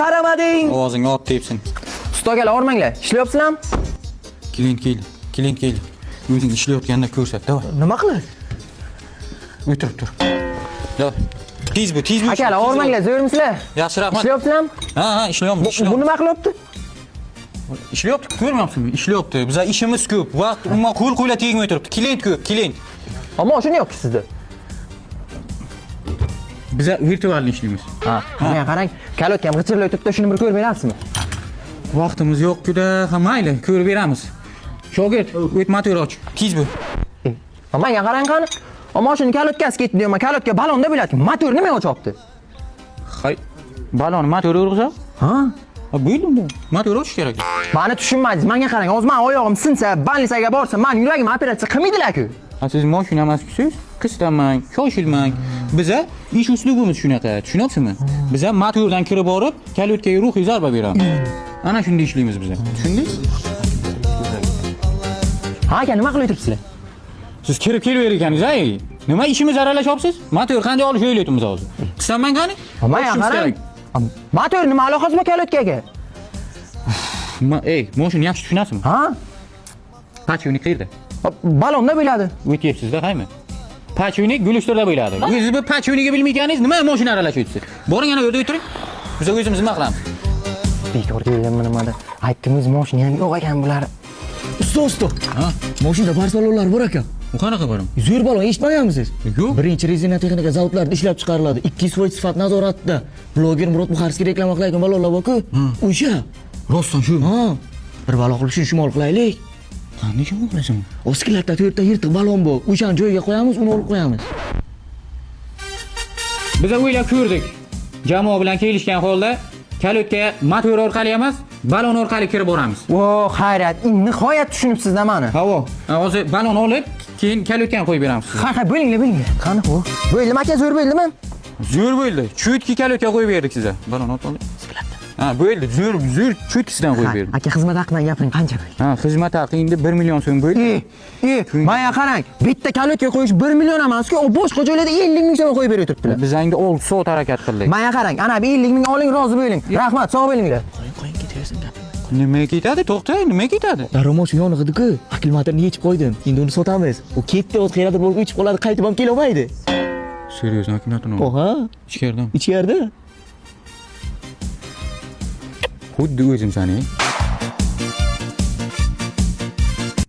Qaramading. Ovozingni olib tepsin. Ustogalar o'rmanglar. Ishlayapsizlarmi? Klient kel. O'zing ishlayotganda ko'rsat, davay. Nima qiladi? O'tirib tur. Davay. Tez bu. Akalar, o'rmanglar, zo'rmisizlar? Yaxshi, rahmat. Ishlayapsizlarmi? Ha, ishlayapmiz. Bu nima qilyapti? Ishlayapti, ko'rmayapsizmi? Ishlayapti. Bizlar ishimiz ko'p. Vaqt umuman qo'l-qo'yla tegmay turibdi. Klient ko'p, klient. Ammo shuni yo'q sizda. Biz virtualni ishlaymiz. Ha, mana qarang, kalotga ham g'ichirlay turibdi, shuni bir ko'rib berasizmi? Vaqtimiz yo'q-ku-da, ha mayli, ko'rib beramiz. Shogird, o't motor och. Tez bu. Menga qarang qani. Ammo shuni kalotkasi ketdi deyman, kalotga balonda bo'ladi. Motor nima o'chopti? Hay. Balon motori urg'izab? Ha? Bo'ldimda. Motor ochish kerak. Meni tushunmadingiz. Menga qarang, hozir men oyog'im sinsa, balnisaga borsam, men yuragim operatsiya qilmaydilar-ku. Siz mashina emas-siz? Qistamang, shoshilmang. Biza ish uslubimiz shunaqa, tushunyapsizmi? Biza motordan kirib borib, kalotga ruhiy zarba beramiz. Ana shunday ishlaymiz biz. Tushundingiz? Ha, aka, nima qilib turibsizlar? Siz kirib kelaver ekansiz-ay. Nima ishimiz aralashyapsiz? Motor qanday olish o'ylayapmiz hozir. Qistamang qani? Menga qarang. Motor nima aloqasi bor kalotkaga? Mashina yaxshi tushunasizmi? Ha? Pachonik qayerda? Balonda bo'ladi. O'tyapsiz-da, qaymi? Pachonik gulishtirda bo'ladi. Siz bu pachoniga bilmayganingiz nima mashina aralashyapsiz? Boring yana yerda o'tiring. Biz o'zimiz nima qilamiz? Bekor kelganman nimada. Aytdingiz, mashina ham yo'q ekan bular. Usta. Ha? Mashinada barsalonlar bor ekan. U qanaqa borim? Zo'r balon eshitmaganmisiz? Yo'q. Birinchi rezina texnika zavodlarida ishlab chiqariladi. 200% sifat nazoratida. Bloger Murod Muxarskiy reklama qilayotgan balonlar bor-ku. O'sha. Rostdan shu. Ha. Bir balon qilib shuni shimol qilaylik. Qanday shimol qilasan? Oskilarda 4 ta yirtiq balon bor. O'shani joyiga qo'yamiz, uni olib qo'yamiz. Biz o'ylab ko'rdik. Jamoa bilan kelishgan holda kalotga motor orqali emas, balon orqali kirib boramiz. Vo, xayriyat, nihoyat tushunibsiz-da meni. Havo. Hozir balon olib, keyin kalotga qo'yib beramiz. Ha, bo'linglar. Qani bu? Bo'ldimi aka, zo'r bo'ldimi? Zo'r bo'ldi. Chutki kalotga qo'yib berdik sizga. Balon olib. Ha, bo'ldi. Zo'r chutkisidan qo'yib berdik. Aka, xizmat haqidan gapiring, qancha bo'ldi? Ha, xizmat haqi endi 1 million so'm bo'ldi. Menga qarang, bitta kalotga qo'yish 1 million emas-ku, o boshqa joylarda 50 ming so'm qo'yib berib turibdilar. Biz endi 6 soat harakat qildik. Menga qarang, ana 50 ming oling, rozi bo'ling. Rahmat, sog' bo'linglar. Qo'ying ketaversin gapini. Nima ketadi? To'xta, nima ketadi? Daromos yonig'idi-ku. Akkumulyatorni yechib qo'ydim. Endi uni sotamiz. U ketdi, o'z qayerdadir bo'lib o'chib qoladi, qaytib ham kela olmaydi. Seriozdan akkumulyatorni. Oha. Ichkaridan. Ichkarida. Xuddi o'zim sani.